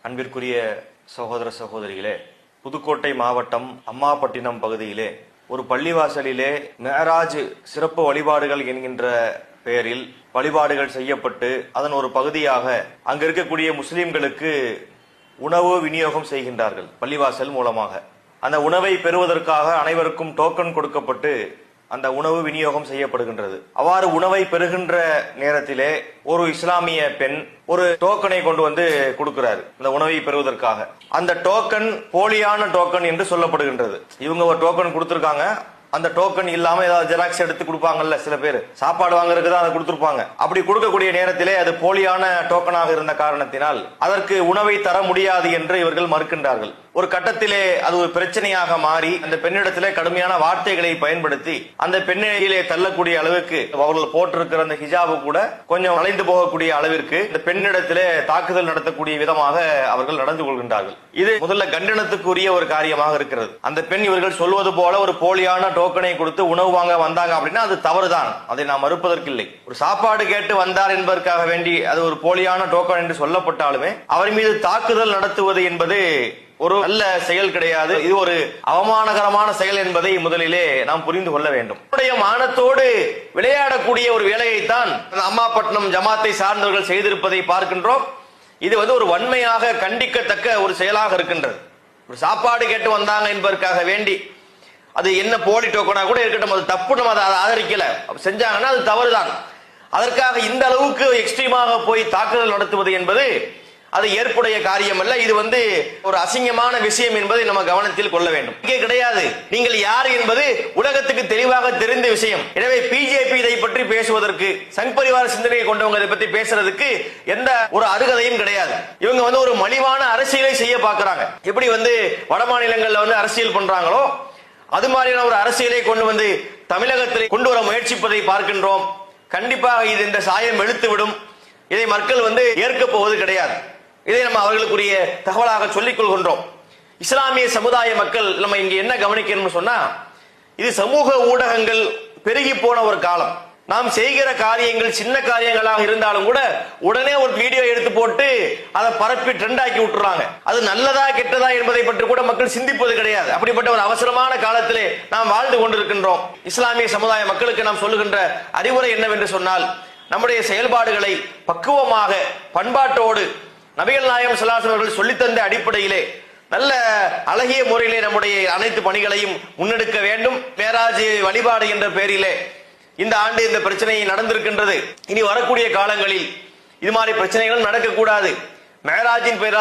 அன்பிற்குரிய சகோதர சகோதரிகளே, புதுக்கோட்டை மாவட்டம் அம்மாபட்டினம் பகுதியிலே ஒரு பள்ளிவாசலிலே மேராஜ் சிறப்பு வழிபாடுகள் என்கின்ற பெயரில் வழிபாடுகள் செய்யப்பட்டு அதன் ஒரு பகுதியாக அங்க இருக்கக்கூடிய முஸ்லிம்களுக்கு உணவு விநியோகம் செய்கின்றார்கள். பள்ளிவாசல் மூலமாக அந்த உணவை பெறுவதற்காக அனைவருக்கும் டோக்கன் கொடுக்கப்பட்டு அந்த உணவு விநியோகம் செய்யப்படுகின்றது. அவ்வாறு உணவை பெறுகின்ற நேரத்திலே ஒரு இஸ்லாமிய பெண் ஒரு டோக்கனை கொண்டு வந்து கொடுக்கிறார் இந்த உணவை பெறுவதற்காக. அந்த டோக்கன் போலியான டோக்கன் என்று சொல்லப்படுகின்றது. இவங்க ஒரு டோக்கன் கொடுத்திருக்காங்க, அந்த டோக்கன் இல்லாம ஏதாவது ஜெராக்ஸ் எடுத்து கொடுப்பாங்கல்ல, சில பேர் சாப்பாடு வாங்குறதுக்கு தான் அதை கொடுத்திருப்பாங்க. அப்படி கொடுக்கக்கூடிய நேரத்திலே அது போலியான டோக்கனாக இருந்த காரணத்தினால் அதற்கு உணவை தர முடியாது என்று இவர்கள் மறுக்கின்றார்கள். ஒரு கட்டத்திலே அது ஒரு பிரச்சனையாக மாறி அந்த பெண்ணிடத்திலே கடுமையான வார்த்தைகளை பயன்படுத்தி அந்த பெண்ணிலே தள்ளக்கூடிய அளவுக்கு அவர்கள் போட்டிருக்கிற அந்த ஹிஜாபு கூட கொஞ்சம் அலைந்து போகக்கூடிய அளவிற்கு இந்த பெண்ணிடத்திலே தாக்குதல் நடத்தக்கூடிய விதமாக அவர்கள் நடந்து கொள்கின்றார்கள். இது முதல்ல கண்டனத்துக்குரிய ஒரு காரியமாக இருக்கிறது. அந்த பெண் இவர்கள் சொல்வது போல ஒரு போலியான டோக்கனை கொடுத்து உணவு வாங்க வந்தாங்க அப்படின்னா அது தவறுதான், அதை நாம் மறுப்பதற்கில்லை. ஒரு சாப்பாடு கேட்டு வந்தார் என்பதற்காக வேண்டி அது ஒரு போலியான டோக்கன் என்று சொல்லப்பட்டாலுமே அவர் மீது தாக்குதல் நடத்துவது என்பது ஒரு நல்ல செயல் கிடையாது. இது ஒரு அவமானகரமான செயல் என்பதை முதலிலே நாம் புரிந்து கொள்ள வேண்டும். மானத்தோடு விளையாடக்கூடிய ஒரு வேலையைத்தான் அம்மாபட்டினம் ஜமாத்தை சார்ந்தவர்கள் செய்திருப்பதை பார்க்கின்றோம். இது ஒரு வன்மையாக கண்டிக்கத்தக்க ஒரு செயலாக இருக்கின்றது. ஒரு சாப்பாடு கேட்டு வந்தாங்க என்பதற்காக வேண்டி அது என்ன போலி டோக்கனா கூட இருக்கட்டும், அது தப்பு, நம்ம அதை ஆதரிக்கல, செஞ்சாங்கன்னா அது தவறுதான். அதற்காக இந்த அளவுக்கு எக்ஸ்ட்ரீமாக போய் தாக்குதல் நடத்துவது என்பது அது ஏற்புடைய காரியம் அல்ல. இது ஒரு அசிங்கமான விஷயம் என்பதை நம்ம கவனத்தில் கொள்ள வேண்டும். இங்கே கிடையாது, நீங்கள் யார் என்பது உலகத்துக்கு தெளிவாக தெரிந்த விஷயம். எனவே பிஜேபி இதை பற்றி பேசுவதற்கு, சங் பரிவார சிந்தனையை கொண்டவங்க இதை பற்றி பேசுறதுக்கு எந்த ஒரு அருகதையும் கிடையாது. இவங்க ஒரு மலிவான அரசியலை செய்ய பார்க்கிறாங்க. எப்படி வட மாநிலங்கள்ல அரசியல் பண்றாங்களோ அது மாதிரியான ஒரு அரசியலை கொண்டு தமிழகத்தில் கொண்டு வர முயற்சிப்பதை பார்க்கின்றோம். கண்டிப்பாக இது இந்த சாயம் வெளுத்துவிடும். இதை மக்கள் ஏற்க போவது கிடையாது. இதை நம்ம அவர்களுக்குரிய தகவலாக சொல்லிக் கொள்கின்றோம். இஸ்லாமிய சமுதாய மக்கள் நம்ம இங்க என்ன கவனிக்கணும்னு சொன்னா, இது சமூக ஊடகங்கள் பெருகி போன ஒரு காலம். நாம் செய்கிற காரியங்கள் சின்ன காரியங்களாக இருந்தாலும் கூட உடனே ஒரு வீடியோ எடுத்து போட்டு அதை பரப்பி ட்ரெண்ட் ஆக்கி விட்டுறாங்க. அது நல்லதா கெட்டதா என்பதை பற்றி கூட மக்கள் சிந்திப்பது கிடையாது. அப்படிப்பட்ட ஒரு அவசரமான காலத்திலே நாம் வாழ்ந்து கொண்டிருக்கின்றோம். இஸ்லாமிய சமுதாய மக்களுக்கு நாம் சொல்லுகின்ற அறிவுரை என்னவென்று சொன்னால், நம்முடைய செயல்பாடுகளை பக்குவமாக பண்பாட்டோடு நபிகள் நாயகம் ஸல்லல்லாஹு அலைஹி வஸல்லம் அவர்கள் சொல்லித்தந்த அடிப்படையிலே நல்ல அழகிய முறையிலே நம்முடைய அனைத்து பணிகளையும் முன்னெடுக்க வேண்டும். மேராஜ் வழிபாடு என்ற பெயரிலே இந்த ஆண்டு இந்த பிரச்சனை நடந்திருக்கின்றது. இனி வரக்கூடிய காலங்களில் இது மாதிரி பிரச்சனைகள் நடக்கக்கூடாது. மேராஜின் பெயரால்